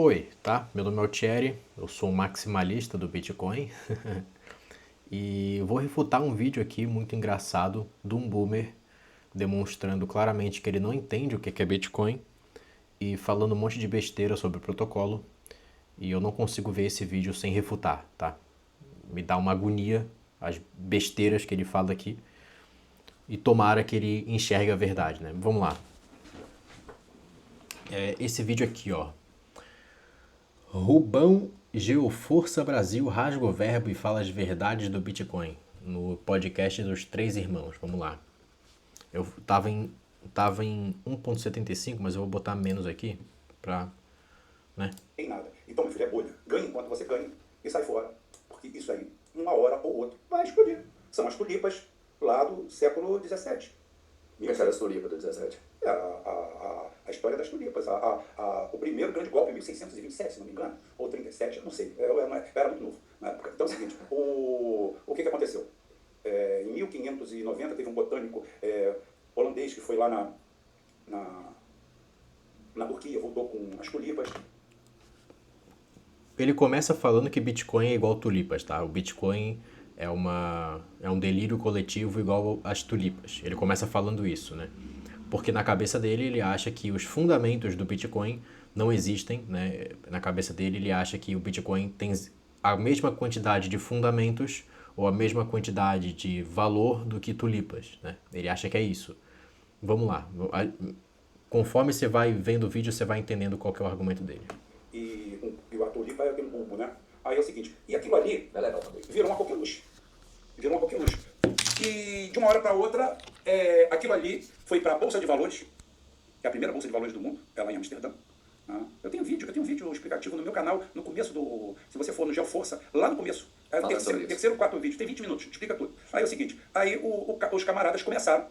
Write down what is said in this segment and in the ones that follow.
Oi, tá? Meu nome é Thierry, eu sou um maximalista do Bitcoin e vou refutar um vídeo aqui muito engraçado de um boomer demonstrando claramente que ele não entende o que é Bitcoin e falando um monte de besteira sobre o protocolo, e eu não consigo ver esse vídeo sem refutar, tá? Me dá uma agonia as besteiras que ele fala aqui e tomara que ele enxergue a verdade, né? Vamos lá. Esse vídeo aqui, ó. Rubão Geoforça Brasil rasga o verbo e fala as verdades do Bitcoin no podcast dos Três Irmãos. Vamos lá. Eu tava em 1.75, mas eu vou botar menos aqui pra, né? Tem nada. Então, meu filho, é bolha. Ganha enquanto você ganha e sai fora. Porque isso aí, uma hora ou outra, vai explodir. São as tulipas lá do século XVII. Essa era a tulipa do 17. É a história das tulipas. O primeiro grande golpe em 1627, se não me engano, ou 37, eu não sei. Eu era muito novo na época. Então é o seguinte, o que aconteceu? Em 1590 teve um botânico holandês que foi lá na Turquia, voltou com as tulipas. Ele começa falando que Bitcoin é igual tulipas, tá? O Bitcoin é um delírio coletivo igual às tulipas. Ele começa falando isso, né? Porque na cabeça dele ele acha que os fundamentos do Bitcoin não existem, né? Na cabeça dele ele acha que o Bitcoin tem a mesma quantidade de fundamentos ou a mesma quantidade de valor do que tulipas, né? Ele acha que é isso. Vamos lá. Conforme você vai vendo o vídeo, você vai entendendo qual que é o argumento dele. E a tulipa é aquele bulbo, né? Aí é o seguinte, e aquilo ali virou uma qualquer luz. Virou uma qualquer luz. E de uma hora para outra, aquilo ali foi para a Bolsa de Valores, que é a primeira Bolsa de Valores do mundo, é lá em Amsterdã. Eu tenho um vídeo explicativo no meu canal, no começo se você for no Geoforça, lá no começo, terceiro, quarto vídeo, tem 20 minutos, explica tudo. Aí é o seguinte, aí os camaradas começaram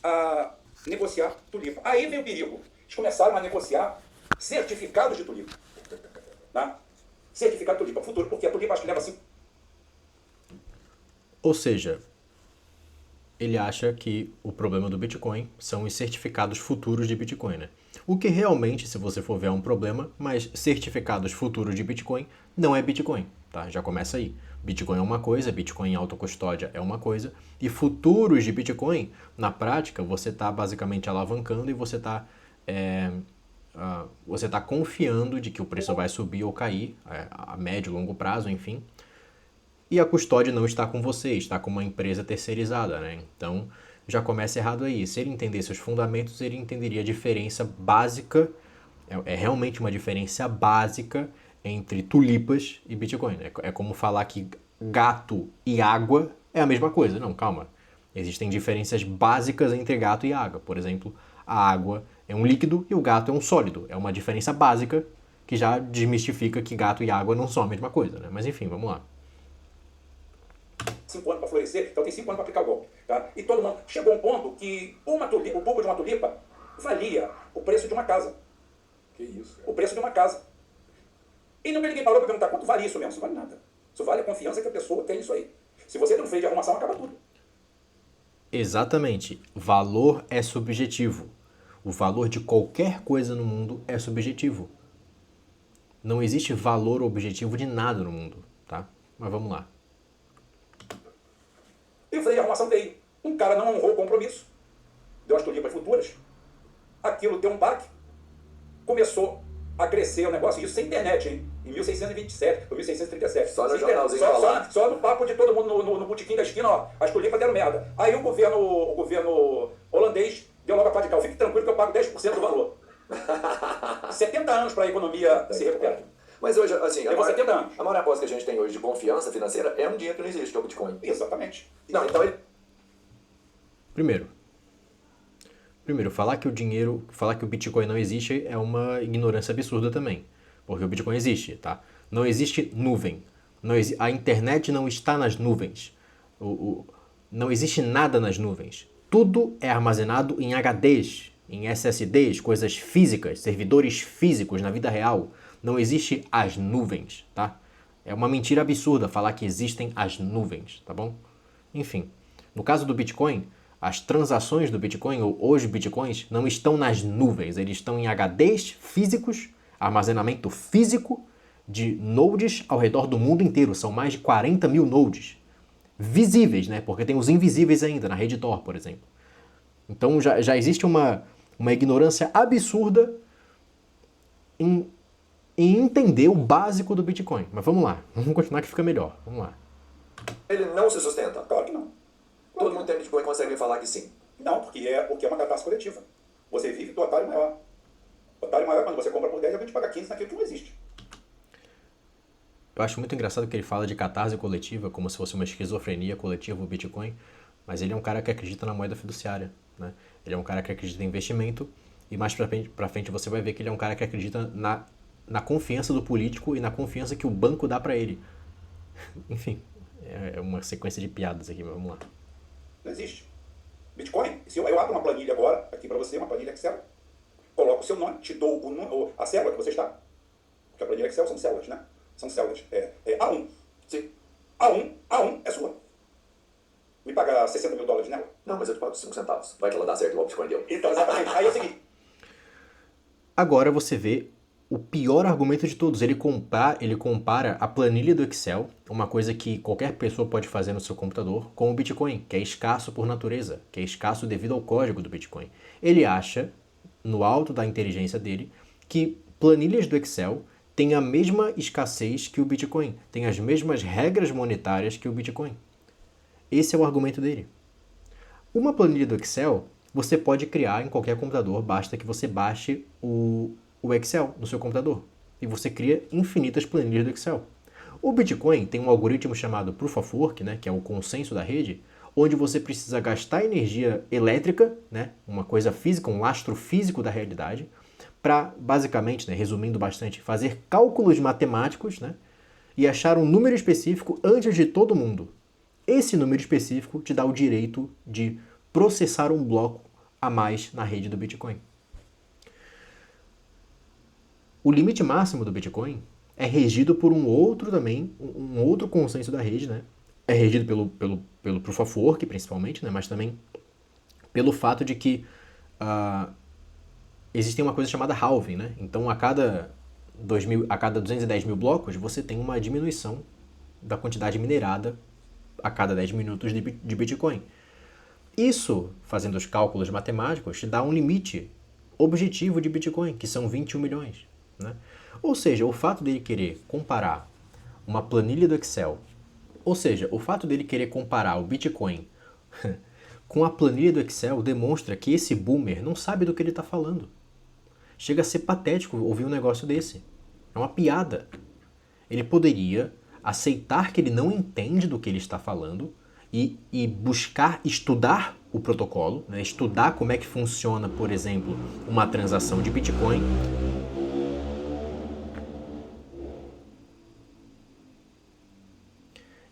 a negociar tulipa. Aí veio o perigo, eles começaram a negociar certificados de tulipa. Né? Certificado de tulipa futuro, porque a tulipa acho que leva assim. Ou seja, ele acha que o problema do Bitcoin são os certificados futuros de Bitcoin, né? O que realmente, se você for ver, é um problema, mas certificados futuros de Bitcoin não é Bitcoin, tá? Já começa aí. Bitcoin é uma coisa, Bitcoin em autocustódia é uma coisa, e futuros de Bitcoin, na prática, você está basicamente alavancando e você está confiando de que o preço vai subir ou cair, a médio e longo prazo, enfim. E a custódia não está com você, está com uma empresa terceirizada, né? Então, já começa errado aí. Se ele entendesse os fundamentos, ele entenderia a diferença básica, é realmente uma diferença básica entre tulipas e Bitcoin. É como falar que gato e água é a mesma coisa. Não, calma. Existem diferenças básicas entre gato e água. Por exemplo, a água é um líquido e o gato é um sólido. É uma diferença básica que já desmistifica que gato e água não são a mesma coisa, né? Mas enfim, vamos lá. 5 anos para florescer, então tem 5 anos para aplicar o golpe. Tá? E todo mundo chegou a um ponto que o bulbo de uma tulipa valia o preço de uma casa. Que isso, cara? O preço de uma casa. E ninguém parou para perguntar quanto vale isso mesmo. Isso vale nada. Isso vale a confiança que a pessoa tem nisso aí. Se você tem um freio de arrumação, acaba tudo. Exatamente. Valor é subjetivo. O valor de qualquer coisa no mundo é subjetivo. Não existe valor objetivo de nada no mundo, tá? Mas vamos lá. E o freio de arrumação veio. Um cara não honrou o compromisso, deu as tulipas futuras, aquilo deu um baque, começou a crescer o negócio, isso sem internet, hein? Em 1627, ou 1637. Só no jornalzinho falado. Só no papo de todo mundo no botequim da esquina, ó, as tulipas deram merda. Aí o governo holandês deu logo a pá de cal. Fique tranquilo que eu pago 10% do valor. 70 anos para a economia se recuperar. Mas hoje, assim, Levou 70 anos. a maior aposta que a gente tem hoje de confiança financeira é um dinheiro que não existe, que é o Bitcoin. Exatamente. Não, então ele... Primeiro, falar que o Bitcoin não existe é uma ignorância absurda também. Porque o Bitcoin existe, tá? Não existe nuvem. A internet não está nas nuvens. Não existe nada nas nuvens. Tudo é armazenado em HDs, em SSDs, coisas físicas, servidores físicos na vida real. Não existe as nuvens, tá? É uma mentira absurda falar que existem as nuvens, tá bom? Enfim, no caso do Bitcoin, as transações do Bitcoin, ou os Bitcoins, não estão nas nuvens, eles estão em HDs físicos Armazenamento físico de nodes ao redor do mundo inteiro. São mais de 40 mil nodes. Visíveis, né? Porque tem os invisíveis ainda, na rede Tor, por exemplo. Então já existe uma ignorância absurda em entender o básico do Bitcoin. Mas vamos lá, vamos continuar que fica melhor. Vamos lá. Ele não se sustenta. Claro que não. Todo mundo tem Bitcoin e consegue me falar que sim. Não, porque é uma catástrofe coletiva. Você vive do otário maior. O otário maior, quando você compra por 10, alguém te paga 15 naquilo que não existe. Eu acho muito engraçado que ele fala de catarse coletiva, como se fosse uma esquizofrenia coletiva, o Bitcoin, mas ele é um cara que acredita na moeda fiduciária, né? Ele é um cara que acredita em investimento, e mais pra frente você vai ver que ele é um cara que acredita na confiança do político e na confiança que o banco dá pra ele. Enfim, é uma sequência de piadas aqui, mas vamos lá. Não existe. Bitcoin, se eu abro uma planilha agora, aqui para você, uma planilha Excel, coloco o seu nome, te dou a célula que você está. Porque a planilha Excel são células, né? São células. A1. Sim. A1 é sua. Me paga $60 mil nela? Não, mas eu te pago 5 centavos. Vai que ela dá certo igual o Bitcoin deu. Então, exatamente. Aí é o seguinte. Agora você vê o pior argumento de todos. Ele compara a planilha do Excel, uma coisa que qualquer pessoa pode fazer no seu computador, com o Bitcoin, que é escasso por natureza, que é escasso devido ao código do Bitcoin. Ele acha, no alto da inteligência dele, que planilhas do Excel têm a mesma escassez que o Bitcoin, têm as mesmas regras monetárias que o Bitcoin. Esse é o argumento dele. Uma planilha do Excel você pode criar em qualquer computador, basta que você baixe o Excel no seu computador. E você cria infinitas planilhas do Excel. O Bitcoin tem um algoritmo chamado Proof of Work, né, que é o consenso da rede, onde você precisa gastar energia elétrica, né, uma coisa física, um lastro físico da realidade, para, basicamente, né, resumindo bastante, fazer cálculos matemáticos, né, e achar um número específico antes de todo mundo. Esse número específico te dá o direito de processar um bloco a mais na rede do Bitcoin. O limite máximo do Bitcoin é regido por um outro consenso da rede, né? É regido pelo Proof of Work, principalmente, né? Mas também pelo fato de que existe uma coisa chamada halving, né? Então, a cada 210 mil blocos, você tem uma diminuição da quantidade minerada a cada 10 minutos de Bitcoin. Isso, fazendo os cálculos matemáticos, te dá um limite objetivo de Bitcoin, que são 21 milhões. Né? Ou seja, o fato dele querer comparar uma planilha do Excel, ou seja, o fato dele querer comparar o Bitcoin com a planilha do Excel demonstra que esse boomer não sabe do que ele está falando. Chega a ser patético ouvir um negócio desse. É uma piada. Ele poderia aceitar que ele não entende do que ele está falando e buscar estudar o protocolo, né? Estudar como é que funciona, por exemplo, uma transação de Bitcoin.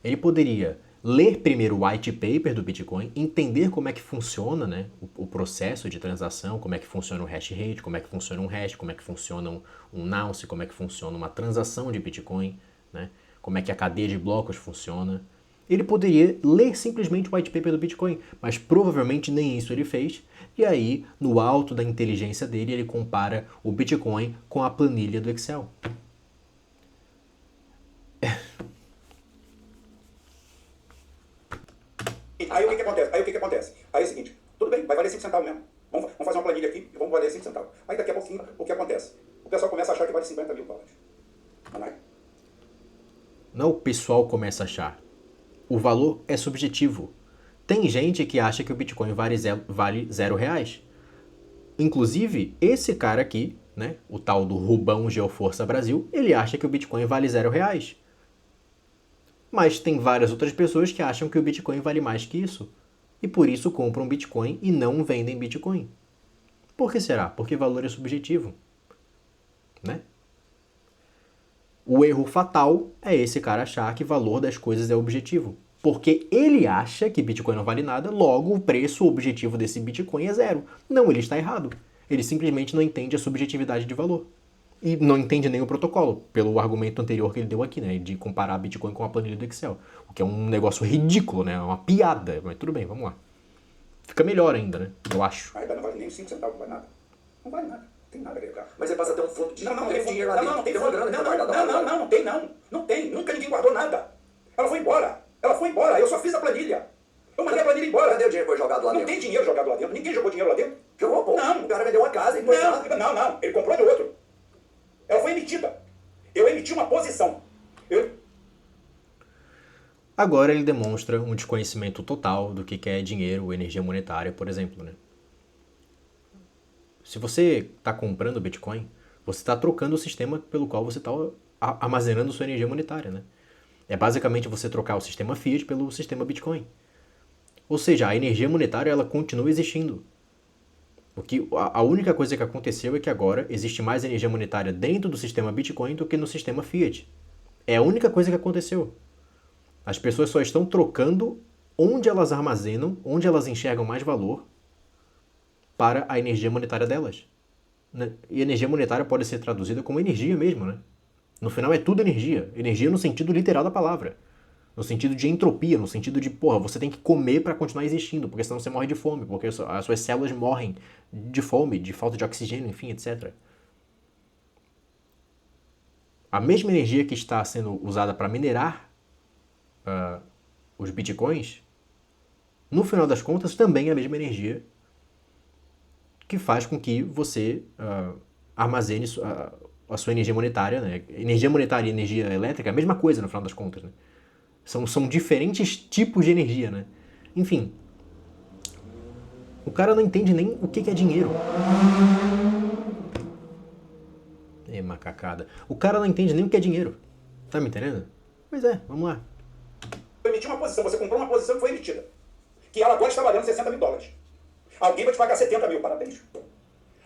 Ele poderia ler primeiro o white paper do Bitcoin, entender como é que funciona, né, o processo de transação, como é que funciona o hash rate, como é que funciona um hash, como é que funciona um nonce, como é que funciona uma transação de Bitcoin, né, como é que a cadeia de blocos funciona. Ele poderia ler simplesmente o white paper do Bitcoin, mas provavelmente nem isso ele fez. E aí, no alto da inteligência dele, ele compara o Bitcoin com a planilha do Excel. Aí o que acontece? Aí é o seguinte, tudo bem, vai valer 5 centavos mesmo. Vamos fazer uma planilha aqui e vamos valer 5 centavos. Aí daqui a pouquinho, o que acontece? O pessoal começa a achar que vale $50 mil. Não é? Não o pessoal começa a achar. O valor é subjetivo. Tem gente que acha que o Bitcoin vale R$0. Inclusive, esse cara aqui, né, o tal do Rubão Geoforça Brasil, ele acha que o Bitcoin vale R$0. Mas tem várias outras pessoas que acham que o Bitcoin vale mais que isso. E por isso compram Bitcoin e não vendem Bitcoin. Por que será? Porque valor é subjetivo. Né? O erro fatal é esse cara achar que valor das coisas é objetivo. Porque ele acha que Bitcoin não vale nada, logo o preço objetivo desse Bitcoin é 0. Não, ele está errado. Ele simplesmente não entende a subjetividade de valor. E não entende nem o protocolo, pelo argumento anterior que ele deu aqui, né? De comparar Bitcoin com a planilha do Excel. O que é um negócio ridículo, né? Uma piada. Mas tudo bem, vamos lá. Fica melhor ainda, né? Eu acho. Ainda não vale nem 5 centavos, não vale nada. Não vale nada. Tem nada a agregar. Mas você passa a ter um fundo de Não, dinheiro lá dentro. não tem uma grana que não, tá guardada lá agora. não tem não. Não tem. Nunca ninguém guardou nada. Ela foi embora. Eu só fiz a planilha. Eu mandei a planilha embora. Cadê o dinheiro que foi jogado lá Não dentro? tem dinheiro jogado lá dentro. Ninguém jogou dinheiro lá dentro. Jogou, pô. Não. O cara vendeu uma casa e foi lá. Não. Ele comprou de outro. Ela foi emitida. Eu emiti uma posição. Agora ele demonstra um desconhecimento total do que é dinheiro ou energia monetária, por exemplo, né? Se você está comprando Bitcoin, você está trocando o sistema pelo qual você está armazenando sua energia monetária, né? É basicamente você trocar o sistema Fiat pelo sistema Bitcoin. Ou seja, a energia monetária ela continua existindo. Porque a única coisa que aconteceu é que agora existe mais energia monetária dentro do sistema Bitcoin do que no sistema Fiat. É a única coisa que aconteceu. As pessoas só estão trocando onde elas armazenam, onde elas enxergam mais valor para a energia monetária delas. E energia monetária pode ser traduzida como energia mesmo, né? No final é tudo energia. Energia no sentido literal da palavra. No sentido de entropia, no sentido de, você tem que comer para continuar existindo, porque senão você morre de fome, porque as suas células morrem de fome, de falta de oxigênio, enfim, etc. A mesma energia que está sendo usada para minerar os bitcoins, no final das contas, também é a mesma energia que faz com que você armazene a sua energia monetária, né? Energia monetária e energia elétrica é a mesma coisa, no final das contas, né? São diferentes tipos de energia, né? Enfim, o cara não entende nem o que é dinheiro. É macacada. O cara não entende nem o que é dinheiro. Tá me entendendo? Pois é, vamos lá. Eu emiti uma posição, você comprou uma posição que foi emitida. Que ela agora está valendo $60 mil. Alguém vai te pagar 70 mil, parabéns.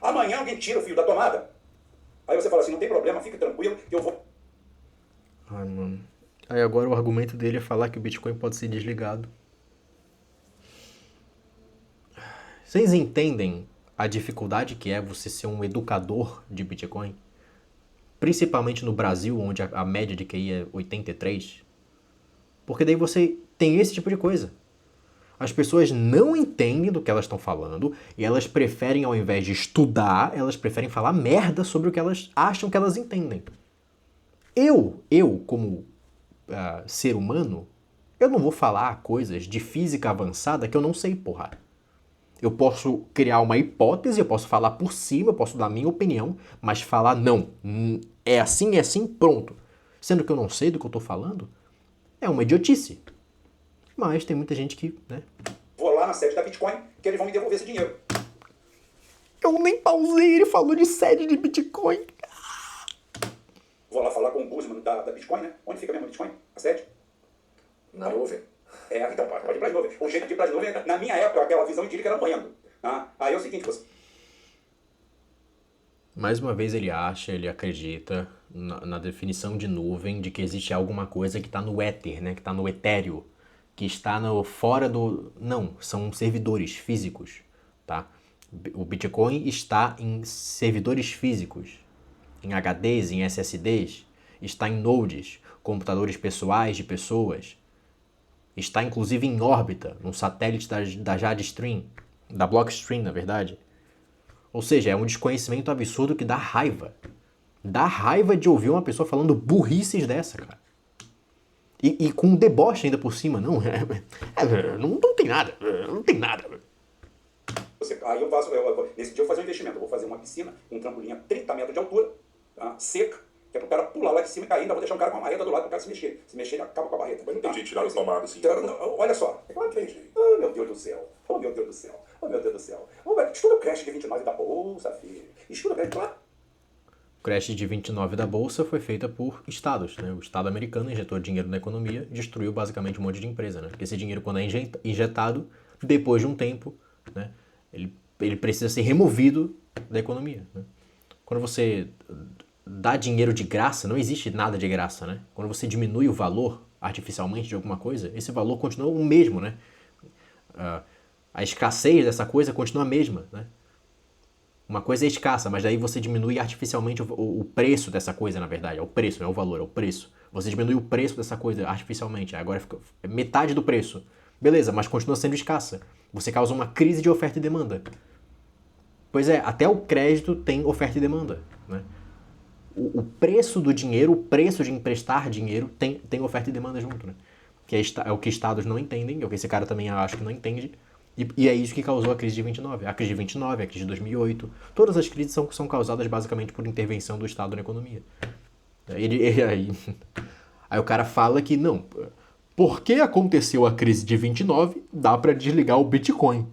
Amanhã alguém tira o fio da tomada. Aí você fala assim, não tem problema, fique tranquilo, que eu vou... Ai, mano. Aí agora o argumento dele é falar que o Bitcoin pode ser desligado. Vocês entendem a dificuldade que é você ser um educador de Bitcoin? Principalmente no Brasil, onde a média de QI é 83. Porque daí você tem esse tipo de coisa. As pessoas não entendem do que elas estão falando e elas preferem, ao invés de estudar, elas preferem falar merda sobre o que elas acham que elas entendem. Eu como ser humano, eu não vou falar coisas de física avançada que eu não sei, porra. Eu posso criar uma hipótese, eu posso falar por cima, eu posso dar minha opinião, mas falar não, é assim, pronto. Sendo que eu não sei do que eu tô falando, é uma idiotice. Mas tem muita gente que, né? Vou lá na sede da Bitcoin, que eles vão me devolver esse dinheiro. Eu nem pausei, ele falou de sede de Bitcoin. Vou lá falar com o Guzman da Bitcoin, né? Onde fica mesmo a Bitcoin? A sede? Na nuvem. Então pode ir pra nuvem. O jeito de ir pra nuvem, na minha época, aquela visão empírica era banhando. Aí é o seguinte, você... Mais uma vez ele acredita na definição de nuvem, de que existe alguma coisa que está no éter, né? Que está no etéreo, que está fora do... Não, são servidores físicos, tá? O Bitcoin está em servidores físicos, em HDs, em SSDs, está em nodes, computadores pessoais de pessoas, está inclusive em órbita, num satélite da Jadestream, da Blockstream, na verdade. Ou seja, é um desconhecimento absurdo que dá raiva. Dá raiva de ouvir uma pessoa falando burrices dessa, cara. E com um deboche ainda por cima. Não, não tem nada. Não tem nada. Aí nesse dia eu vou fazer um investimento. Eu vou fazer uma piscina, um trampolim a 30 metros de altura, seca, que é pro cara pular lá de cima e cair. Ainda vou deixar um cara com a barreta do lado pro cara se mexer. Se mexer, ele acaba com a barreta. Mas não tem jeito de tirar a tomada assim. Olha só. É claro que tem jeito. Oh, meu Deus do céu. Oh, meu Deus do céu. Oh, meu Deus do céu. Estuda o crash de 29 da bolsa, filho. Estuda o crash, claro. O crash de 29 da bolsa foi feita por estados, né? O estado americano injetou dinheiro na economia, destruiu basicamente um monte de empresa, né? Porque esse dinheiro, quando é injetado, depois de um tempo, né? Ele precisa ser removido da economia, né? Quando você dá dinheiro de graça, não existe nada de graça, né? Quando você diminui o valor artificialmente de alguma coisa, esse valor continua o mesmo, né? A escassez dessa coisa continua a mesma, né? Uma coisa é escassa, mas daí você diminui artificialmente o preço dessa coisa, na verdade. É o preço, não é o valor, é o preço. Você diminui o preço dessa coisa artificialmente, agora fica metade do preço. Beleza, mas continua sendo escassa. Você causa uma crise de oferta e demanda. Pois é, até o crédito tem oferta e demanda, né? O preço do dinheiro, o preço de emprestar dinheiro tem oferta e demanda junto, né? Que é o que estados não entendem, é o que esse cara também acho que não entende, e é isso que causou a crise de 29. A crise de 29, a crise de 2008, todas as crises são causadas basicamente por intervenção do Estado na economia. Aí o cara fala que não, porque aconteceu a crise de 29, dá pra desligar o Bitcoin.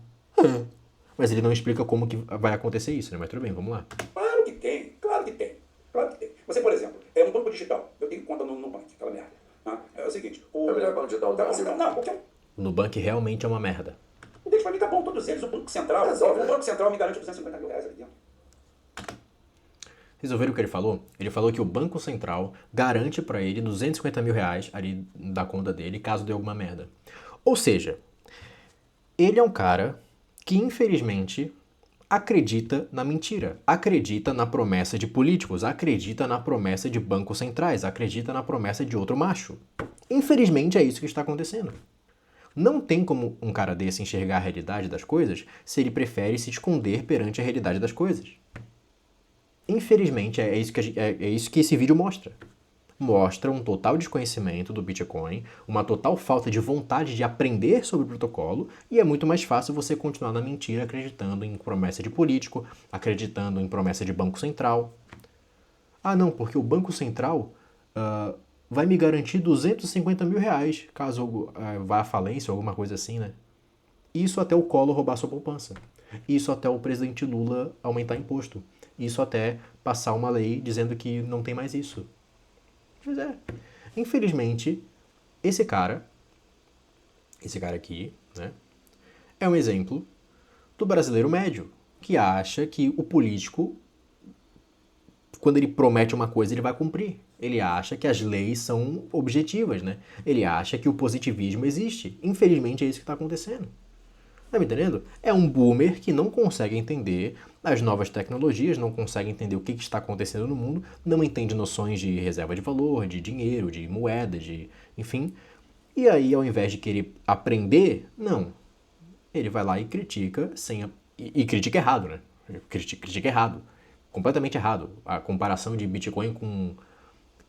Mas ele não explica como que vai acontecer isso, né? Mas tudo bem, vamos lá. Claro que tem, claro que tem, claro que tem. Você, por exemplo, é um banco digital. Eu tenho conta no Nubank, aquela merda. Né? É o seguinte... É o melhor banco digital do Brasil. Não, qualquer um. O Nubank realmente é uma merda. Deixa pra mim, tá bom, todos eles. O Banco Central, o Banco Central me garante 250 mil reais ali dentro. Vocês ouviram o que ele falou? Ele falou que o Banco Central garante pra ele 250 mil reais ali da conta dele, caso dê alguma merda. Ou seja, ele é um cara que, infelizmente, acredita na mentira, acredita na promessa de políticos, acredita na promessa de bancos centrais, acredita na promessa de outro macho. Infelizmente, é isso que está acontecendo. Não tem como um cara desse enxergar a realidade das coisas se ele prefere se esconder perante a realidade das coisas. Infelizmente, é isso que esse vídeo mostra. Mostra um total desconhecimento do Bitcoin, uma total falta de vontade de aprender sobre o protocolo, e é muito mais fácil você continuar na mentira acreditando em promessa de político, acreditando em promessa de Banco Central. Ah não, porque o Banco Central vai me garantir 250 mil reais, caso vá à falência ou alguma coisa assim, né? Isso até o Collor roubar sua poupança. Isso até o presidente Lula aumentar imposto. Isso até passar uma lei dizendo que não tem mais isso. Pois é. Infelizmente, esse cara aqui, né, é um exemplo do brasileiro médio, que acha que o político, quando ele promete uma coisa, ele vai cumprir. Ele acha que as leis são objetivas, né? Ele acha que o positivismo existe. Infelizmente, é isso que está acontecendo. Tá me entendendo? É um boomer que não consegue entender as novas tecnologias, não consegue entender o que está acontecendo no mundo, não entende noções de reserva de valor, de dinheiro, de moeda, enfim. E aí, ao invés de querer aprender, não. Ele vai lá e critica e critica errado, né? Critica errado. Completamente errado. A comparação de Bitcoin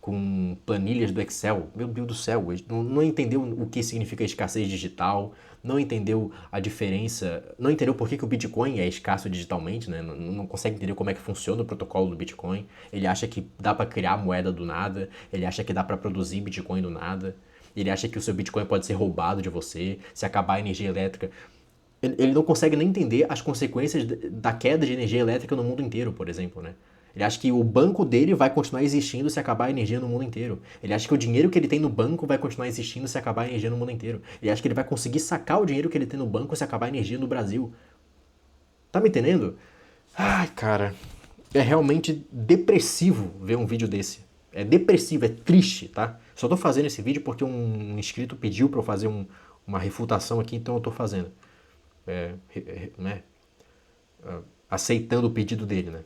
com planilhas do Excel. Meu Deus do céu, não entendeu o que significa escassez digital, não entendeu a diferença, não entendeu por que o Bitcoin é escasso digitalmente, né? Não consegue entender como é que funciona o protocolo do Bitcoin. Ele acha que dá para criar moeda do nada, ele acha que dá para produzir Bitcoin do nada, ele acha que o seu Bitcoin pode ser roubado de você, se acabar a energia elétrica. Ele não consegue nem entender as consequências da queda de energia elétrica no mundo inteiro, por exemplo, né? Ele acha que o banco dele vai continuar existindo se acabar a energia no mundo inteiro. Ele acha que o dinheiro que ele tem no banco vai continuar existindo se acabar a energia no mundo inteiro. Ele acha que ele vai conseguir sacar o dinheiro que ele tem no banco se acabar a energia no Brasil. Tá me entendendo? Ai, cara. É realmente depressivo ver um vídeo desse. É depressivo, é triste, tá? Só tô fazendo esse vídeo porque um inscrito pediu pra eu fazer uma refutação aqui, então eu tô fazendo. Né? Aceitando o pedido dele, né?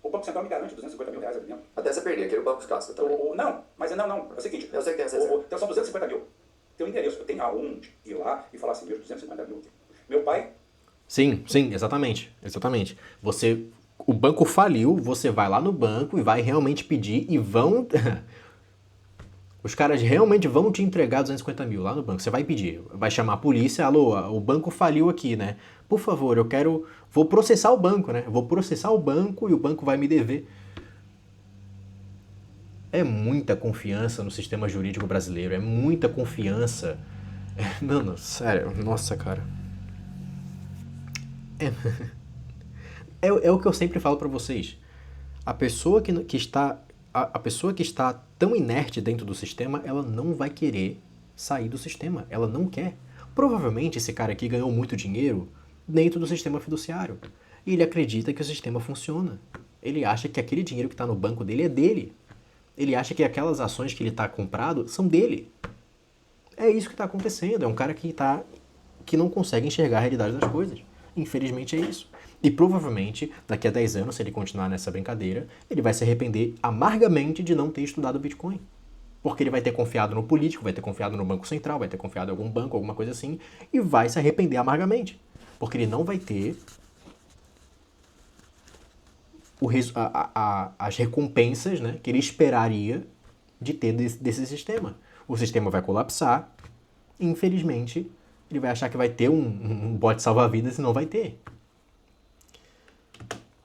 O Banco Central me garante 250 mil reais ali dentro. Até você perder aquele banco casca também. Não, mas não. É o seguinte. Eu sei que tem essa. Então são 250 mil. Tem um endereço. Eu tenho aonde ir lá e falar assim, meus 250 mil. Meu pai... Sim, exatamente. O banco faliu, você vai lá no banco e vai realmente pedir e vão... Os caras realmente vão te entregar 250 mil lá no banco. Você vai pedir, vai chamar a polícia, alô, o banco faliu aqui, né? Por favor, vou processar o banco, né? Vou processar o banco e o banco vai me dever. É muita confiança no sistema jurídico brasileiro, é muita confiança. Mano, sério, nossa, cara. É o que eu sempre falo pra vocês. A pessoa que está tão inerte dentro do sistema, ela não vai querer sair do sistema. Ela não quer. Provavelmente esse cara aqui ganhou muito dinheiro dentro do sistema fiduciário. E ele acredita que o sistema funciona. Ele acha que aquele dinheiro que está no banco dele é dele. Ele acha que aquelas ações que ele está comprado são dele. É isso que está acontecendo. É um cara que não consegue enxergar a realidade das coisas. Infelizmente é isso. E provavelmente, daqui a 10 anos, se ele continuar nessa brincadeira, ele vai se arrepender amargamente de não ter estudado Bitcoin. Porque ele vai ter confiado no político, vai ter confiado no Banco Central, vai ter confiado em algum banco, alguma coisa assim, e vai se arrepender amargamente. Porque ele não vai ter as recompensas, né, que ele esperaria de ter desse sistema. O sistema vai colapsar e, infelizmente, ele vai achar que vai ter um bote salva-vidas e não vai ter.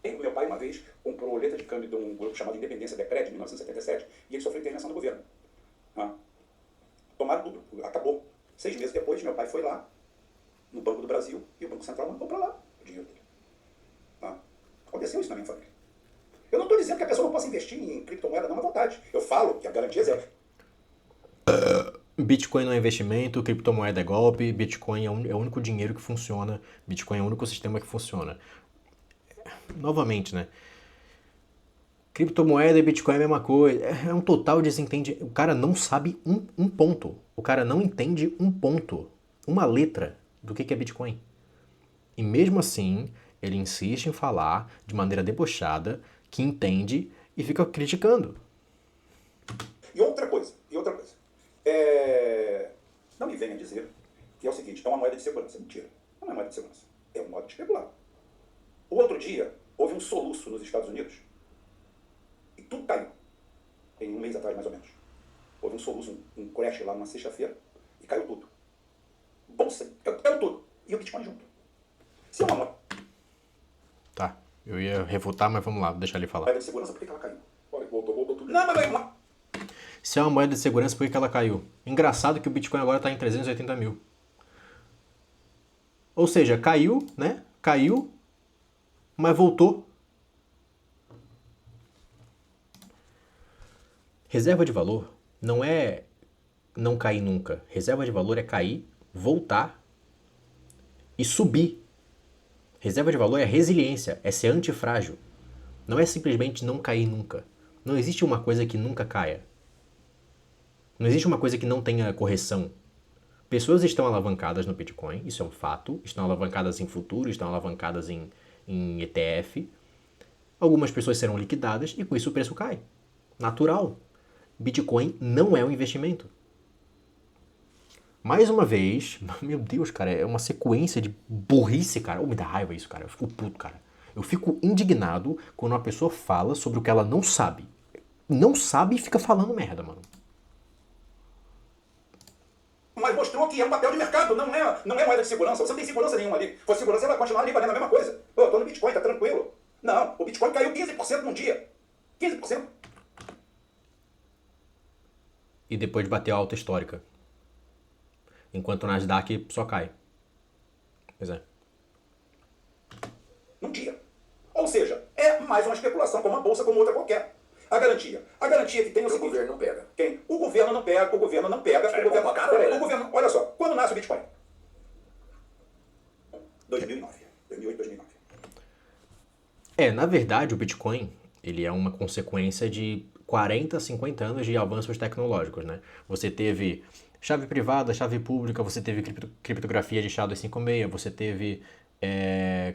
Meu pai, uma vez, comprou letra de câmbio de um grupo chamado Independência Decred, em 1977, e ele sofreu intervenção do governo. Tomaram tudo, acabou. 6 meses depois, meu pai foi lá, no Banco do Brasil, e o Banco Central mandou para lá o dinheiro dele. Aconteceu isso na minha família. Eu não estou dizendo que a pessoa não possa investir em criptomoeda, não, à vontade. Eu falo que a garantia é zero. Bitcoin não é investimento, criptomoeda é golpe, Bitcoin é o único dinheiro que funciona, Bitcoin é o único sistema que funciona. Novamente, né? Criptomoeda e Bitcoin é a mesma coisa. É um total desentendimento. O cara não sabe um ponto. O cara não entende um ponto, uma letra do que é Bitcoin. E mesmo assim, ele insiste em falar de maneira debochada que entende e fica criticando. E outra coisa. Não me venha dizer que é o seguinte, é uma moeda de segurança. Mentira. Não é moeda de segurança. É um modo de especular. O outro dia, houve um soluço nos Estados Unidos e tudo caiu. Tem um mês atrás, mais ou menos. Houve um soluço, um crash lá numa sexta-feira e caiu tudo. Bolsa, caiu tudo. E o Bitcoin junto. Se é uma moeda Tá, eu ia refutar, mas vamos lá, vou deixar ele falar. de segurança, por que ela caiu? Olha, voltou tudo. Não, mas... Se é uma moeda de segurança, por que ela caiu? Engraçado que o Bitcoin agora está em 380 mil. Ou seja, caiu, né? Caiu, mas voltou. Reserva de valor não é não cair nunca. Reserva de valor é cair, voltar e subir. Reserva de valor é resiliência, é ser antifrágil. Não é simplesmente não cair nunca. Não existe uma coisa que nunca caia. Não existe uma coisa que não tenha correção. Pessoas estão alavancadas no Bitcoin, isso é um fato. Estão alavancadas em futuro, estão alavancadas em ETF. Algumas pessoas serão liquidadas e com isso o preço cai. Natural. Bitcoin não é um investimento. Mais uma vez, meu Deus, cara, é uma sequência de burrice, cara. Me dá raiva isso, cara. Eu fico puto, cara. Eu fico indignado quando uma pessoa fala sobre o que ela não sabe. Não sabe e fica falando merda, mano. Mas mostrou que é um papel de mercado, não é moeda de segurança. Você não tem segurança nenhuma ali. Se for segurança, ela vai continuar ali valendo a mesma coisa. Eu tô no Bitcoin, tá tranquilo. Não, o Bitcoin caiu 15% num dia. 15%. E depois de bater a alta histórica. Enquanto o Nasdaq só cai. Pois é. Num dia. Ou seja, é mais uma especulação, como uma bolsa, como outra qualquer. A garantia que tem o seguinte... O governo não pega. Quem? O governo não pega. O governo... o governo... Olha só, quando nasce o Bitcoin? 2008, 2009. Na verdade, o Bitcoin, ele é uma consequência de 40, 50 anos de avanços tecnológicos, né? Você teve chave privada, chave pública, você teve criptografia de SHA-256, você teve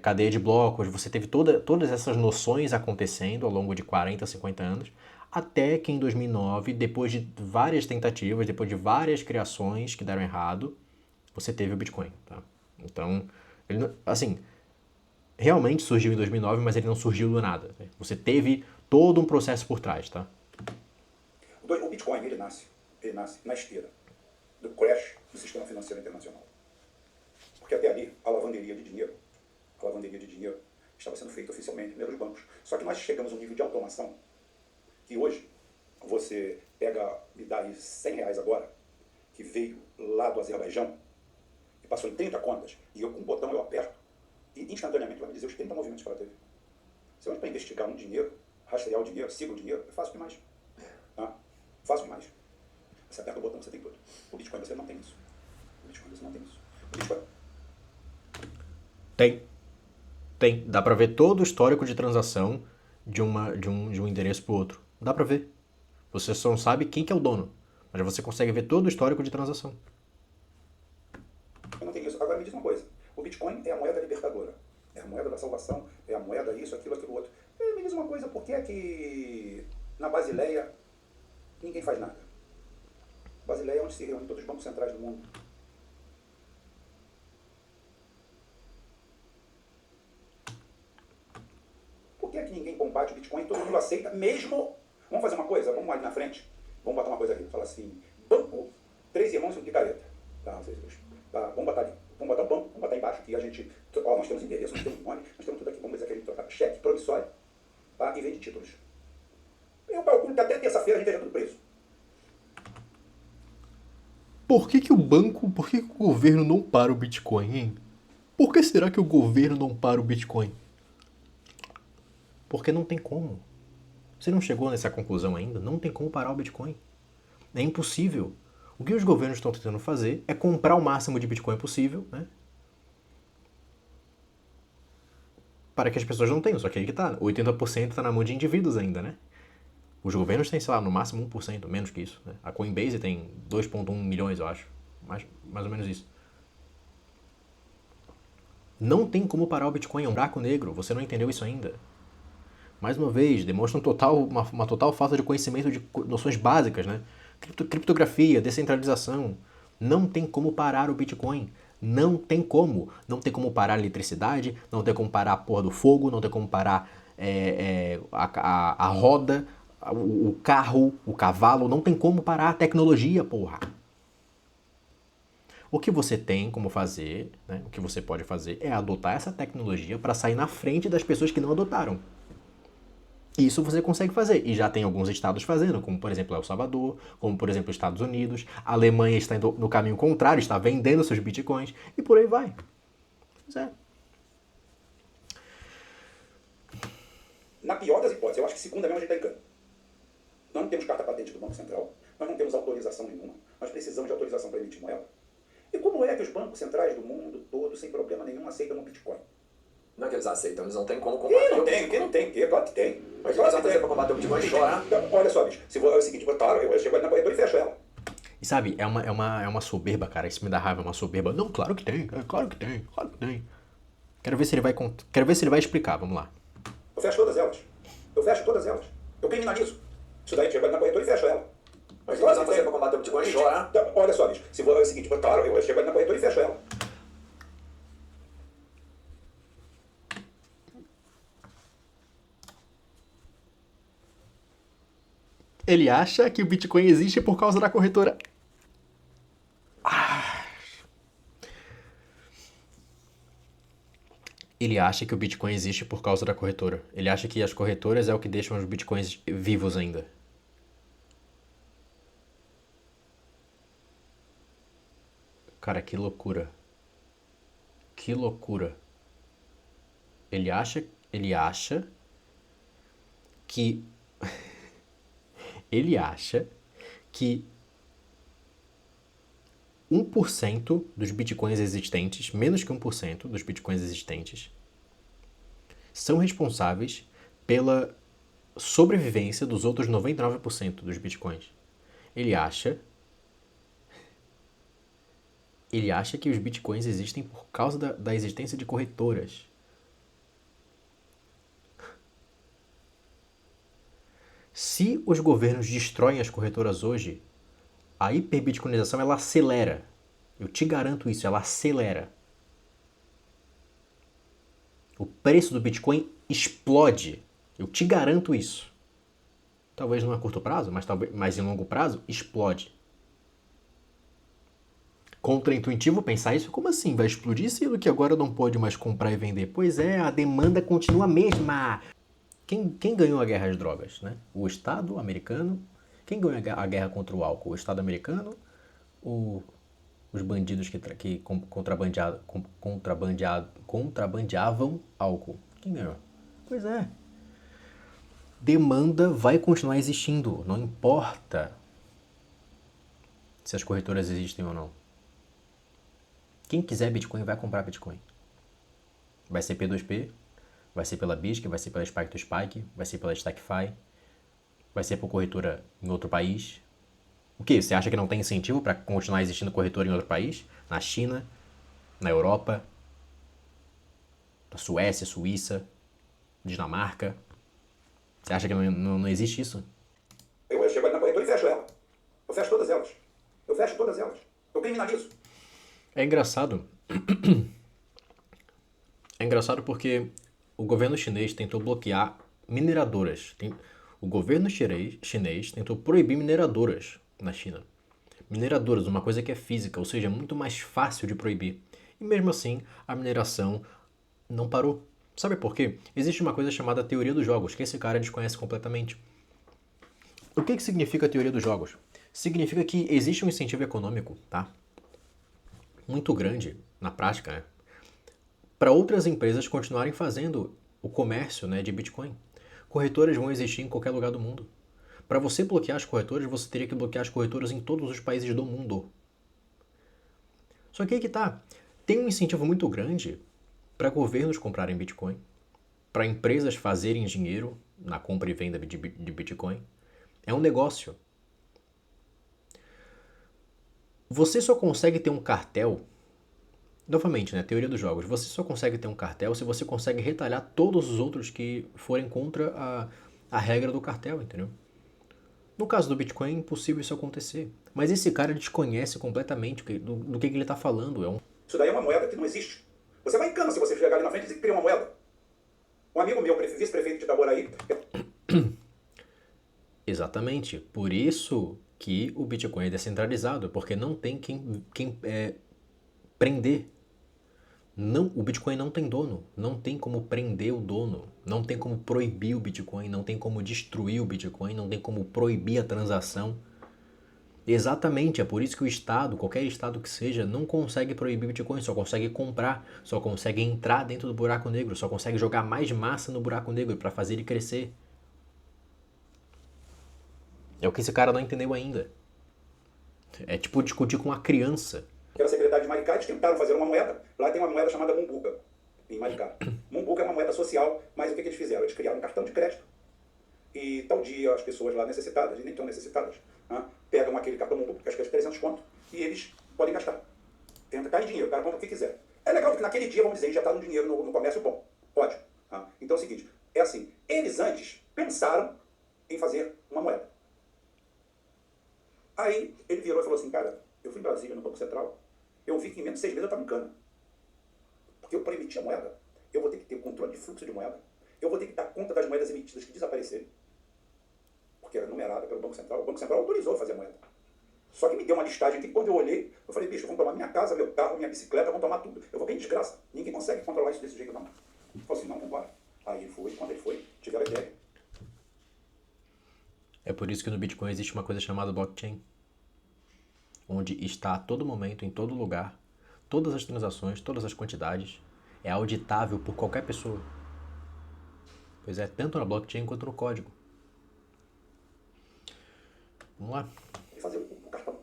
cadeia de blocos, você teve todas essas noções acontecendo ao longo de 40, 50 anos, até que em 2009, depois de várias tentativas, depois de várias criações que deram errado, você teve o Bitcoin, tá? Então, ele, assim, realmente surgiu em 2009, mas ele não surgiu do nada. Né? Você teve todo um processo por trás, tá? O Bitcoin, ele nasce na esteira do crash do sistema financeiro internacional. Porque até ali, a lavanderia de dinheiro estava sendo feita oficialmente pelos bancos. Só que nós chegamos a um nível de automação que hoje, você me dá aí R$100 agora, que veio lá do Azerbaijão, e passou em 30 contas, e eu com um botão eu aperto, e instantaneamente vai me dizer os 30 movimentos que ela teve. Se eu para investigar um dinheiro, rastrear o dinheiro, siga o dinheiro, é fácil demais. Fácil demais. Você aperta o botão, você tem tudo. O Bitcoin você não tem isso. O Bitcoin você não tem isso. O Bitcoin... Tem. Dá pra ver todo o histórico de transação de um endereço pro outro. Dá pra ver. Você só não sabe quem que é o dono. Mas você consegue ver todo o histórico de transação. Eu não tenho isso. Agora me diz uma coisa. O Bitcoin é a moeda libertadora. É a moeda da salvação. É a moeda isso, aquilo outro. Me diz uma coisa. Por que é que na Basileia ninguém faz nada? Basileia é onde se reúnem todos os bancos centrais do mundo. Por Por que é que ninguém combate o Bitcoin? Todo mundo aceita, mesmo... Vamos fazer uma coisa? Vamos ali na frente. Vamos botar uma coisa aqui. Fala assim, banco, 3 irmãos e um picareta. Tá, vocês dois. Tá, vamos botar ali. Vamos botar o banco, vamos botar embaixo aqui. A gente... Ó, nós temos endereço, nós temos nome, nós temos tudo aqui. Vamos dizer que a gente trocar cheque promissório, tá? E vende títulos. Eu calculo que até terça-feira a gente esteja tudo preso. Por que o governo não para o Bitcoin, hein? Por que será que o governo não para o Bitcoin? Porque não tem como. Você não chegou nessa conclusão ainda? Não tem como parar o Bitcoin. É impossível. O que os governos estão tentando fazer é comprar o máximo de Bitcoin possível, né? Para que as pessoas não tenham. Só que aí que tá. 80% tá na mão de indivíduos ainda, né? Os governos têm, sei lá, no máximo 1%, menos que isso, né? A Coinbase tem 2,1 milhões, eu acho. Mais ou menos isso. Não tem como parar o Bitcoin, é um buraco negro. Você não entendeu isso ainda. Mais uma vez, demonstra uma total falta de conhecimento de noções básicas, né? Criptografia, descentralização. Não tem como parar o Bitcoin. Não tem como. Não tem como parar a eletricidade, não tem como parar a porra do fogo, não tem como parar a roda, o carro, o cavalo. Não tem como parar a tecnologia, porra. O que você tem como fazer, né? O que você pode fazer é adotar essa tecnologia para sair na frente das pessoas que não adotaram. Isso você consegue fazer, e já tem alguns estados fazendo, como por exemplo El Salvador, como por exemplo os Estados Unidos, a Alemanha está indo no caminho contrário, está vendendo seus bitcoins, e por aí vai. Pois é. Na pior das hipóteses, eu acho que segunda mesmo a gente está em campo. Nós não temos carta patente do Banco Central, nós não temos autorização nenhuma, nós precisamos de autorização para emitir moeda. E como é que os bancos centrais do mundo todo, sem problema nenhum, aceitam o Bitcoin? Não é que eles aceitam, eles não têm como combater. Quem não tem? Claro que tem. Mas o que eles vão fazer para combater o Bitcoin? Chorar? Olha só, bicho, é o seguinte, claro, eu chego ali na corretora e fecho ela. E sabe, é uma soberba, cara, isso me dá raiva, é uma soberba. Não, claro que tem, claro que tem. Quero ver se ele vai explicar, vamos lá. Eu fecho todas elas. Eu criminalizo. Isso daí, chego ali na corretora e fecho ela. Mas o que eles vão fazer para combater o Bitcoin? Chorar? Olha só, bicho, é o seguinte, claro, eu chego ali na corretora e fecho ela. Ele acha que o Bitcoin existe por causa da corretora. Ele acha que o Bitcoin existe por causa da corretora. Ele acha que as corretoras é o que deixam os Bitcoins vivos ainda. Cara, que loucura. Que loucura. Ele acha que... Ele acha que 1% dos bitcoins existentes, menos que 1% dos bitcoins existentes, são responsáveis pela sobrevivência dos outros 99% dos bitcoins. Ele acha que os bitcoins existem por causa da existência de corretoras. Se os governos destroem as corretoras hoje, a hiperbitcoinização ela acelera. Eu te garanto isso, ela acelera. O preço do Bitcoin explode. Eu te garanto isso. Talvez não a curto prazo, mas em longo prazo, explode. Contraintuitivo pensar isso, como assim? Vai explodir sendo que agora não pode mais comprar e vender? Pois é, a demanda continua a mesma. Quem ganhou a guerra às drogas, né? O Estado americano. Quem ganhou a guerra contra o álcool? O Estado americano ou os bandidos que contrabandeavam álcool? Quem ganhou? Pois é. Demanda vai continuar existindo, não importa se as corretoras existem ou não. Quem quiser Bitcoin vai comprar Bitcoin. Vai ser P2P, vai ser pela BISC, vai ser pela Spike to Spike, vai ser pela StackFi, vai ser por corretora em outro país. O que? Você acha que não tem incentivo para continuar existindo corretora em outro país? Na China, na Europa, na Suécia, Suíça, Dinamarca? Você acha que não existe isso? Eu chego ali na corretora e fecho ela. Eu fecho todas elas. Eu criminalizo. É engraçado. É engraçado porque o governo chinês tentou bloquear mineradoras. O governo chinês tentou proibir mineradoras na China. Mineradoras, uma coisa que é física, ou seja, é muito mais fácil de proibir. E mesmo assim, a mineração não parou. Sabe por quê? Existe uma coisa chamada teoria dos jogos, que esse cara desconhece completamente. O que significa a teoria dos jogos? Significa que existe um incentivo econômico, tá? Muito grande, na prática, né? Para outras empresas continuarem fazendo o comércio, né, de Bitcoin. Corretoras vão existir em qualquer lugar do mundo. Para você bloquear as corretoras, você teria que bloquear as corretoras em todos os países do mundo. Só que aí que tá. Tem um incentivo muito grande para governos comprarem Bitcoin, para empresas fazerem dinheiro na compra e venda de Bitcoin. É um negócio. Você só consegue ter um cartel. Novamente, né, teoria dos jogos. Você só consegue ter um cartel se você consegue retalhar todos os outros que forem contra a regra do cartel, entendeu? No caso do Bitcoin, é impossível isso acontecer. Mas esse cara desconhece completamente do que ele está falando. Isso daí é uma moeda que não existe. Você vai em cana se você chegar ali na frente e cria uma moeda. Um amigo meu, vice-prefeito de Itaboraí... Exatamente. Por isso que o Bitcoin é descentralizado, porque não tem quem prender. Não, o Bitcoin não tem dono, não tem como prender o dono, não tem como proibir o Bitcoin, não tem como destruir o Bitcoin, não tem como proibir a transação. Exatamente, é por isso que o Estado, qualquer Estado que seja, não consegue proibir o Bitcoin, só consegue comprar, só consegue entrar dentro do buraco negro, só consegue jogar mais massa no buraco negro para fazer ele crescer. É o que esse cara não entendeu ainda. É tipo discutir com uma criança. Que era secretário de Maricá, eles tentaram fazer uma moeda. Lá tem uma moeda chamada Mumbuca, em Maricá. Mumbuca é uma moeda social, mas o que eles fizeram? Eles criaram um cartão de crédito. E tal dia as pessoas lá necessitadas, e nem tão necessitadas, né, pegam aquele cartão Mumbuca, que acho que é de 300 conto, e eles podem gastar. Tenta cair dinheiro, o cara compra o que quiser. É legal que naquele dia, vamos dizer, injetaram dinheiro no comércio bom. Pode. Tá? Então é o seguinte, é assim, eles antes pensaram em fazer uma moeda. Aí ele virou e falou assim, cara, eu fui em Brasília, no Banco Central, eu vi que em menos de 6 meses eu estava em cana. Porque eu proemiti a moeda. Eu vou ter que ter controle de fluxo de moeda. Eu vou ter que dar conta das moedas emitidas que desapareceram. Porque era numerada pelo Banco Central. O Banco Central autorizou a fazer a moeda. Só que me deu uma listagem que quando eu olhei, eu falei, bicho, vão tomar minha casa, meu carro, minha bicicleta, vão tomar tudo. Eu vou bem desgraça. Ninguém consegue controlar isso desse jeito, não. Eu falei assim, não, vambora. Aí ele foi, quando ele foi, tiveram a ideia. É por isso que no Bitcoin existe uma coisa chamada blockchain, onde está a todo momento, em todo lugar, todas as transações, todas as quantidades, é auditável por qualquer pessoa. Pois é, tanto na blockchain quanto no código. Vamos lá. E fazer o cartão.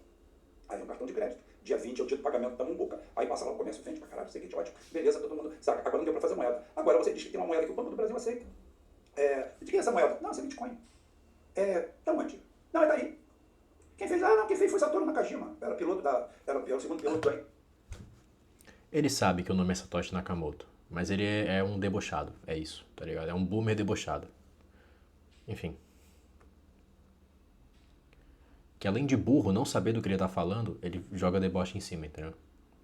Aí é um cartão de crédito. Dia 20 é o dia do pagamento da Mumbuca. Aí passa lá o comércio, vende pra caralho, seguinte, ótimo. Beleza, todo mundo. Saca? Agora não deu pra fazer moeda. Agora você diz que tem uma moeda que o Banco do Brasil aceita. De quem é essa moeda? Não, essa é Bitcoin. Da onde? Não, é daí. Quem fez? Quem fez foi Satoru Nakajima. Era o segundo piloto aí. Ele sabe que o nome é Satoshi Nakamoto, mas ele é um debochado, é isso, tá ligado? É um boomer debochado. Enfim. Que além de burro, não saber do que ele tá falando, ele joga deboche em cima, entendeu?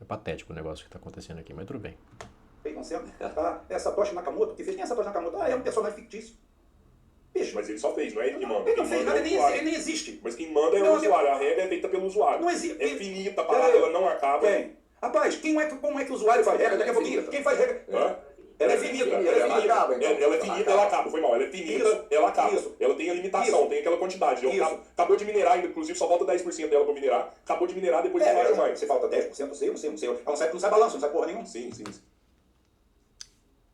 É patético o negócio que tá acontecendo aqui, mas tudo bem. Não sendo. É Satoshi Nakamoto que fez. Quem é Satoshi Nakamoto? É um personagem fictício. Bicho. Mas ele só fez, não é ele que manda. Ele não fez nada, é o ele nem existe. Mas quem manda é o usuário, a regra é feita pelo usuário. Não existe. É finita a parada, ela não acaba. Rapaz, como é que o usuário faz regra? Daqui a pouquinho, quem faz regra? Ela é finita. Ela acaba, então. Ela é finita, ela acaba. Foi mal. Ela é finita, ela acaba. Isso. Ela tem a limitação, tem aquela quantidade. Acabou de minerar, inclusive só falta 10% dela pra minerar. Acabou de minerar, depois não vai mais. Você falta 10%, não sei. Ela não sai balanço, não sai porra nenhuma. Sim.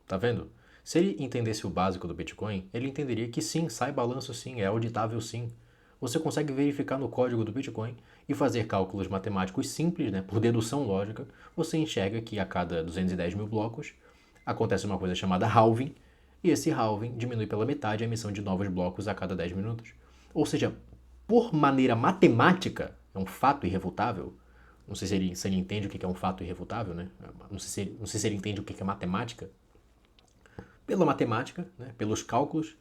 Tá vendo? Se ele entendesse o básico do Bitcoin, ele entenderia que sim, sai balanço sim, é auditável sim. Você consegue verificar no código do Bitcoin e fazer cálculos matemáticos simples, né, por dedução lógica. Você enxerga que a cada 210 mil blocos acontece uma coisa chamada halving, e esse halving diminui pela metade a emissão de novos blocos a cada 10 minutos. Ou seja, por maneira matemática, é um fato irrefutável. Não sei se ele entende o que é um fato irrefutável, né? Não sei se ele entende o que é matemática. Pela matemática, né, pelos cálculos,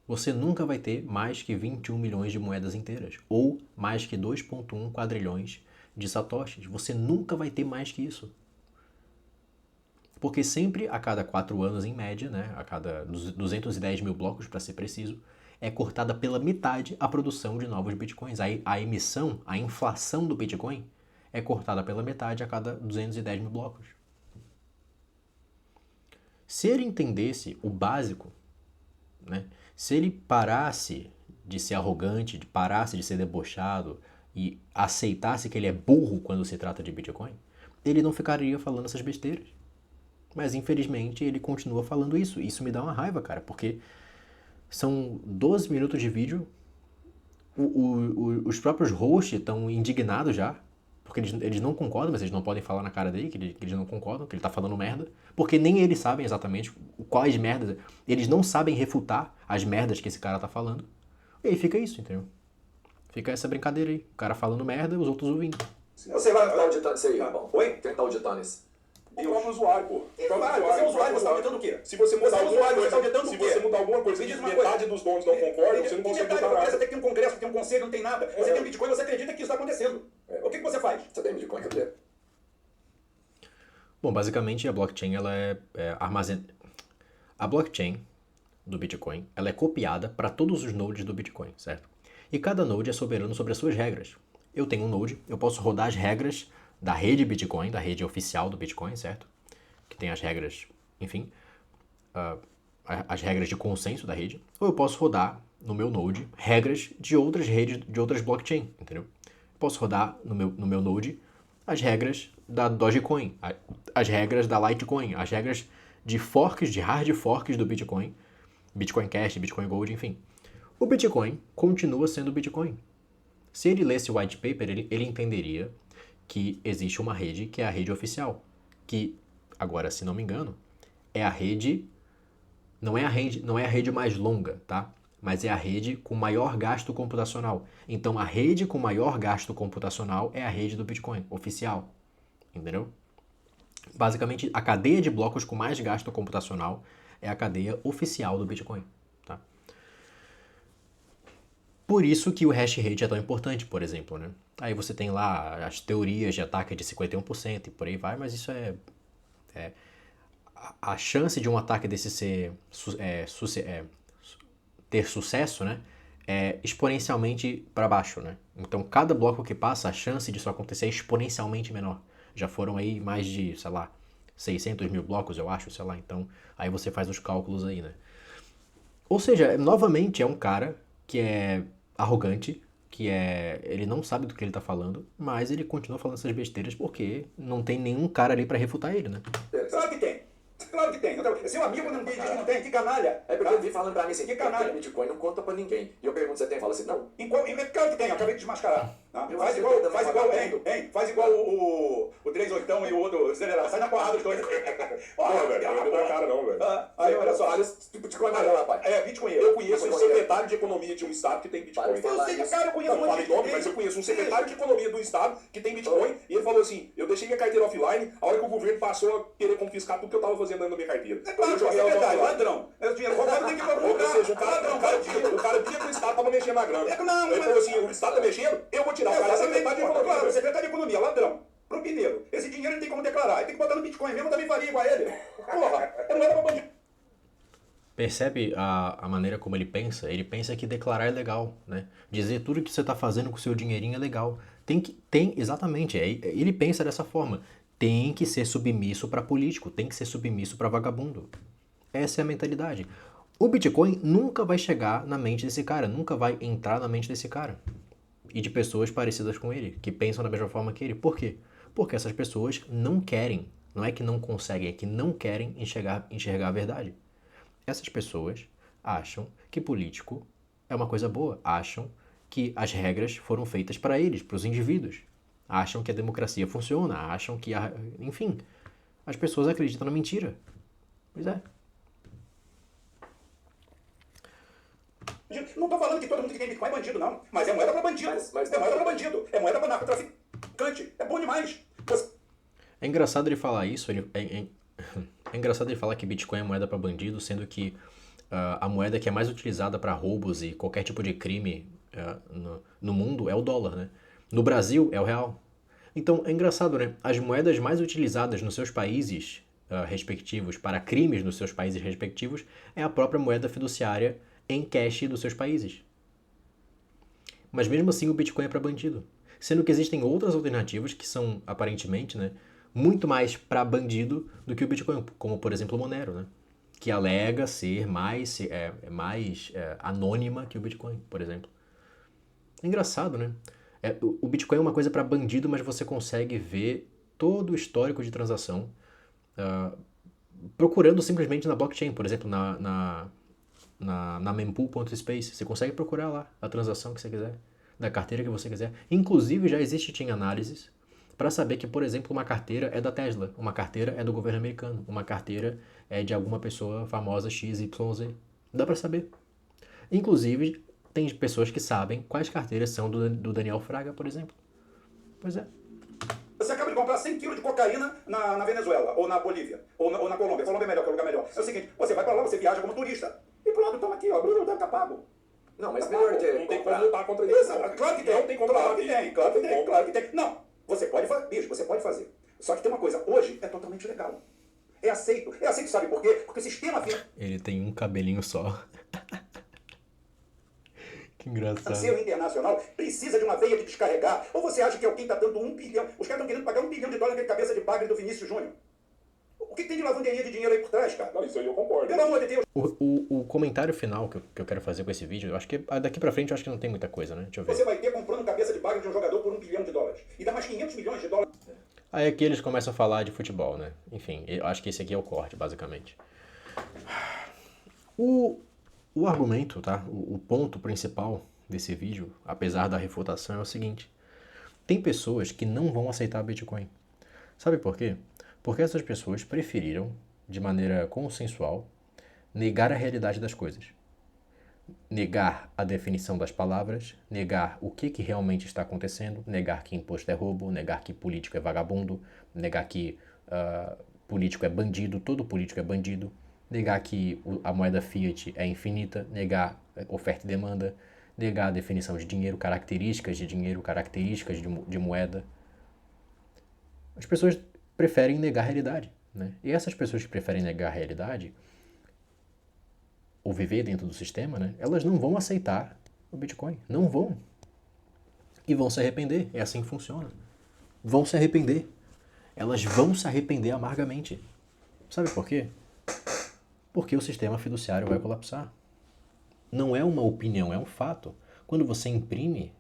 você nunca vai ter mais que 21 milhões de moedas inteiras, ou mais que 2,1 quadrilhões de satoshis. Você nunca vai ter mais que isso. Porque sempre a cada 4 anos, em média, né, a cada 210 mil blocos, para ser preciso, é cortada pela metade a produção de novos bitcoins. A emissão, a inflação do Bitcoin é cortada pela metade a cada 210 mil blocos. Se ele entendesse o básico, né, se ele parasse de ser arrogante, parasse de ser debochado e aceitasse que ele é burro quando se trata de Bitcoin, ele não ficaria falando essas besteiras. Mas, infelizmente, ele continua falando isso. Isso me dá uma raiva, cara, porque são 12 minutos de vídeo, os próprios hosts estão indignados já, porque eles não concordam, mas eles não podem falar na cara dele que eles não concordam, que ele tá falando merda, porque nem eles sabem exatamente quais merdas, eles não sabem refutar as merdas que esse cara tá falando. E aí fica isso, entendeu? Fica essa brincadeira aí, o cara falando merda, os outros ouvindo. Você vai estar auditando isso aí, bom. Oi? Quem tá auditando isso? O próprio usuário, pô. Você é usuário, você tá auditando o quê? Se você mudar alguma usuário, você tá coisa, auditando se o quê? você mudar alguma coisa Me que diz uma metade coisa. dos donos não concordam, você não consegue metade mudar da nada. Você tem que ter um congresso, tem um conselho, não tem nada. Você tem um Bitcoin, você acredita que isso está acontecendo. O que você faz? Você tem Bitcoin, cadê? Bom, basicamente a blockchain ela é a blockchain do Bitcoin, ela é copiada para todos os nodes do Bitcoin, certo? E cada node é soberano sobre as suas regras. Eu tenho um node, eu posso rodar as regras da rede Bitcoin, da rede oficial do Bitcoin, certo? Que tem as regras, enfim, as regras de consenso da rede. Ou eu posso rodar no meu node regras de outras redes, de outras blockchain, entendeu? Eu posso rodar no meu node as regras da Dogecoin, as regras da Litecoin, as regras de forks, de hard forks do Bitcoin, Bitcoin Cash, Bitcoin Gold, enfim. O Bitcoin continua sendo Bitcoin. Se ele lesse o white paper, ele entenderia que existe uma rede que é a rede oficial, que, agora, se não me engano, é a rede, não é a rede mais longa, tá? Mas é a rede com maior gasto computacional. Então, a rede com maior gasto computacional é a rede do Bitcoin, oficial. Entendeu? Basicamente, a cadeia de blocos com mais gasto computacional é a cadeia oficial do Bitcoin, tá? Por isso que o hash rate é tão importante, por exemplo, né? Aí você tem lá as teorias de ataque de 51% e por aí vai, mas isso a chance de um ataque desse ter sucesso, né, é exponencialmente para baixo, né? Então, cada bloco que passa, a chance disso acontecer é exponencialmente menor. Já foram aí mais de, sei lá, 600 mil blocos, eu acho, sei lá. Então, aí você faz os cálculos aí, né? Ou seja, novamente, é um cara que é arrogante, ele não sabe do que ele tá falando, mas ele continua falando essas besteiras porque não tem nenhum cara ali para refutar ele, né? Claro que tem. Claro que tem. Seu amigo não tem, diz que não tem. Que canalha. É porque ele vem falando pra mim assim, Que canalha. Bitcoin não conta pra ninguém. E eu pergunto, você tem? Fala assim, não. Claro que tem, eu acabei de desmascarar. Eu Faz acho igual, que faz também igual, vagabundo. faz igual o 38 e o outro acelerado. Sai na porrada os dois. Porra, velho, não dá cara não, velho. Aí, olha só. Bitcoin não, rapaz. Bitcoin. Eu conheço um secretário de economia de um estado que tem Bitcoin. Para de falar. Eu sei, cara, eu conheço Não falei nome, mas eu conheço um secretário de economia do estado que tem Bitcoin e ele falou assim, eu deixei minha carteira offline, a hora que o governo passou a querer confiscar tudo que eu tava fazendo dentro da minha carteira. É claro, Eu que é joguei ela verdade, offline. ladrão. É o dinheiro roubado, tem que ir pra algum Ou lugar. seja, o Ladrão, cara via que o Estado tava mexendo na grana. Não, Ele mas- falou assim, o Estado tá mexendo, eu vou tirar. O cara é secretário de economia. Claro, secretário de economia, ladrão. Propineiro. Esse dinheiro ele tem como declarar. Ele tem que botar no Bitcoin mesmo, eu também faria igual a ele. Porra, eu não era pra bandido. Percebe a maneira como ele pensa? Ele pensa que declarar é legal, né? Dizer tudo que você está fazendo com o seu dinheirinho é legal. Exatamente, ele pensa dessa forma. Tem que ser submisso para político, tem que ser submisso para vagabundo. Essa é a mentalidade. O Bitcoin nunca vai chegar na mente desse cara, nunca vai entrar na mente desse cara. E de pessoas parecidas com ele, que pensam da mesma forma que ele. Por quê? Porque essas pessoas não querem, não é que não conseguem, é que não querem enxergar a verdade. Essas pessoas acham que político é uma coisa boa, acham que as regras foram feitas para eles, para os indivíduos. Acham que a democracia funciona, acham que, enfim, as pessoas acreditam na mentira. Pois é. Não tô falando que todo mundo que tem Bitcoin é bandido, não. Mas é moeda pra bandido. Mas é moeda pra bandido. É moeda pra narcotraficante. É bom demais. É engraçado ele falar isso, é engraçado ele falar que Bitcoin é moeda para bandido, sendo que a moeda que é mais utilizada para roubos e qualquer tipo de crime no mundo é o dólar, né? No Brasil é o real. Então é engraçado, né? As moedas mais utilizadas nos seus países respectivos para crimes nos seus países respectivos é a própria moeda fiduciária em cash dos seus países. Mas mesmo assim o Bitcoin é para bandido. Sendo que existem outras alternativas que são, aparentemente, né, muito mais para bandido do que o Bitcoin, como por exemplo o Monero, né, que alega ser mais anônima que o Bitcoin, por exemplo. É engraçado, né? O Bitcoin é uma coisa para bandido, mas você consegue ver todo o histórico de transação procurando simplesmente na blockchain, por exemplo, na mempool.space. Você consegue procurar lá a transação que você quiser, da carteira que você quiser. Inclusive já existe chain análises para saber que, por exemplo, uma carteira é da Tesla, uma carteira é do governo americano, uma carteira é de alguma pessoa famosa XYZ. Dá para saber. Inclusive, tem pessoas que sabem quais carteiras são do Daniel Fraga, por exemplo. Pois é. Você acaba de comprar 100 quilos de cocaína na Venezuela, ou na Bolívia, ou na Colômbia. Colômbia é melhor, que é o lugar melhor. É o seguinte, você vai para lá, você viaja como turista. E pronto, toma aqui, ó, Bruno, tá pago. Não, mas Tá melhor pago. ter Não tem como comprado. lutar contra isso. Claro que tem, Não tem como claro lutar. que tem, claro que tem. Não, você pode fazer, bicho, você pode fazer. Só que tem uma coisa, hoje é totalmente legal. É aceito, sabe por quê? Porque o sistema Ele tem um cabelinho só. Que engraçado. financeiro internacional precisa de uma veia de descarregar. Ou você acha que alguém está dando 1 bilhão? Os caras estão querendo pagar $1 bilhão naquele cabeça de bagre do Vinícius Júnior. O que tem de lavanderia de dinheiro aí por trás, cara? Não, isso aí eu concordo. Pelo amor de Deus. O comentário final que eu quero fazer com esse vídeo, eu acho que daqui pra frente eu acho que não tem muita coisa, né? Deixa eu ver. Você vai ter comprando cabeça de bagre de um jogador por $1 bilhão. E dá mais $500 milhões. Aí aqui eles começam a falar de futebol, né? Enfim, eu acho que esse aqui é o corte, basicamente. O argumento, tá? O ponto principal desse vídeo, apesar da refutação, é o seguinte. Tem pessoas que não vão aceitar Bitcoin. Sabe por quê? Porque essas pessoas preferiram, de maneira consensual, negar a realidade das coisas. Negar a definição das palavras, negar o que realmente está acontecendo, negar que imposto é roubo, negar que político é vagabundo, negar que político é bandido, todo político é bandido, negar que a moeda fiat é infinita, negar oferta e demanda, negar a definição de dinheiro, características de moeda. As pessoas preferem negar a realidade, né? E essas pessoas que preferem negar a realidade, ou viver dentro do sistema, né, elas não vão aceitar o Bitcoin. Não vão. E vão se arrepender. É assim que funciona. Vão se arrepender. Elas vão se arrepender amargamente. Sabe por quê? Porque o sistema fiduciário vai colapsar. Não é uma opinião, é um fato. Quando você imprime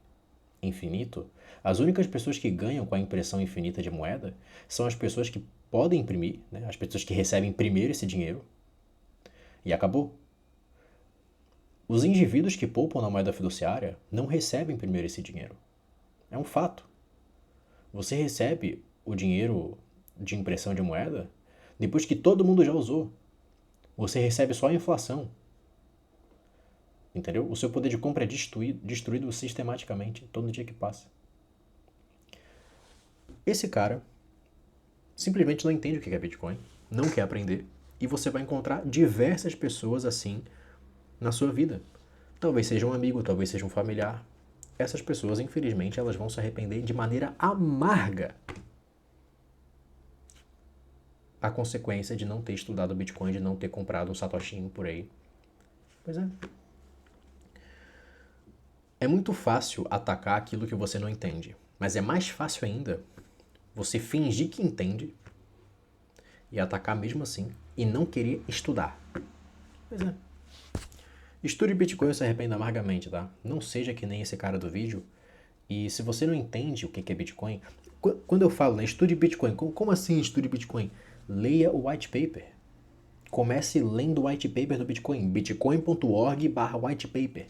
infinito, as únicas pessoas que ganham com a impressão infinita de moeda são as pessoas que podem imprimir, né, as pessoas que recebem primeiro esse dinheiro. E acabou. Os indivíduos que poupam na moeda fiduciária não recebem primeiro esse dinheiro. É um fato. Você recebe o dinheiro de impressão de moeda depois que todo mundo já usou. Você recebe só a inflação. Entendeu? O seu poder de compra é destruído sistematicamente todo dia que passa. Esse cara simplesmente não entende o que é Bitcoin, não quer aprender, e você vai encontrar diversas pessoas assim na sua vida. Talvez seja um amigo, talvez seja um familiar. Essas pessoas, infelizmente, elas vão se arrepender de maneira amarga a consequência de não ter estudado Bitcoin, de não ter comprado um satoshinho por aí. Pois é. É muito fácil atacar aquilo que você não entende, mas é mais fácil ainda você fingir que entende e atacar mesmo assim e não querer estudar. Pois é. Estude Bitcoin e se arrependa amargamente, tá? Não seja que nem esse cara do vídeo. E se você não entende o que é Bitcoin... Quando eu falo, né, estude Bitcoin, como assim estude Bitcoin? Leia o white paper. Comece lendo o white paper do Bitcoin. bitcoin.org/white paper.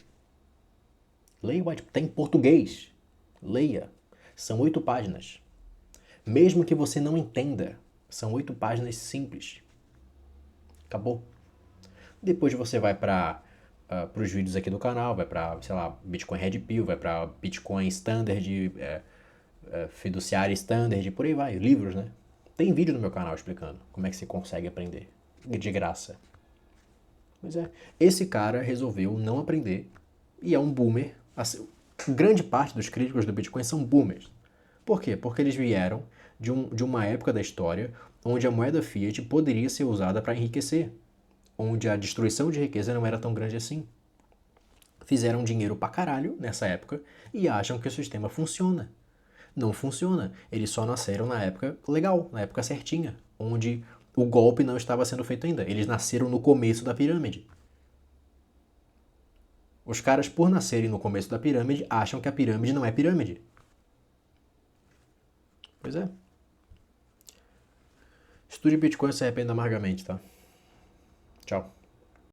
Leia o white paper. Tá em português. Leia. São 8 páginas. Mesmo que você não entenda, são 8 páginas simples. Acabou. Depois você vai para os vídeos aqui do canal, vai para, sei lá, Bitcoin Red Pill, vai para Bitcoin Standard, Fiduciário Standard, por aí vai, livros, né? Tem vídeo no meu canal explicando como é que você consegue aprender, de graça. Pois é, esse cara resolveu não aprender e é um boomer. Assim, grande parte dos críticos do Bitcoin são boomers. Por quê? Porque eles vieram de uma época da história onde a moeda fiat poderia ser usada para enriquecer, onde a destruição de riqueza não era tão grande assim. Fizeram dinheiro pra caralho nessa época e acham que o sistema funciona. Não funciona. Eles só nasceram na época legal, na época certinha, onde o golpe não estava sendo feito ainda. Eles nasceram no começo da pirâmide. Os caras, por nascerem no começo da pirâmide, acham que a pirâmide não é pirâmide. Pois é. Estude Bitcoin e se arrependa amargamente, tá? Tchau.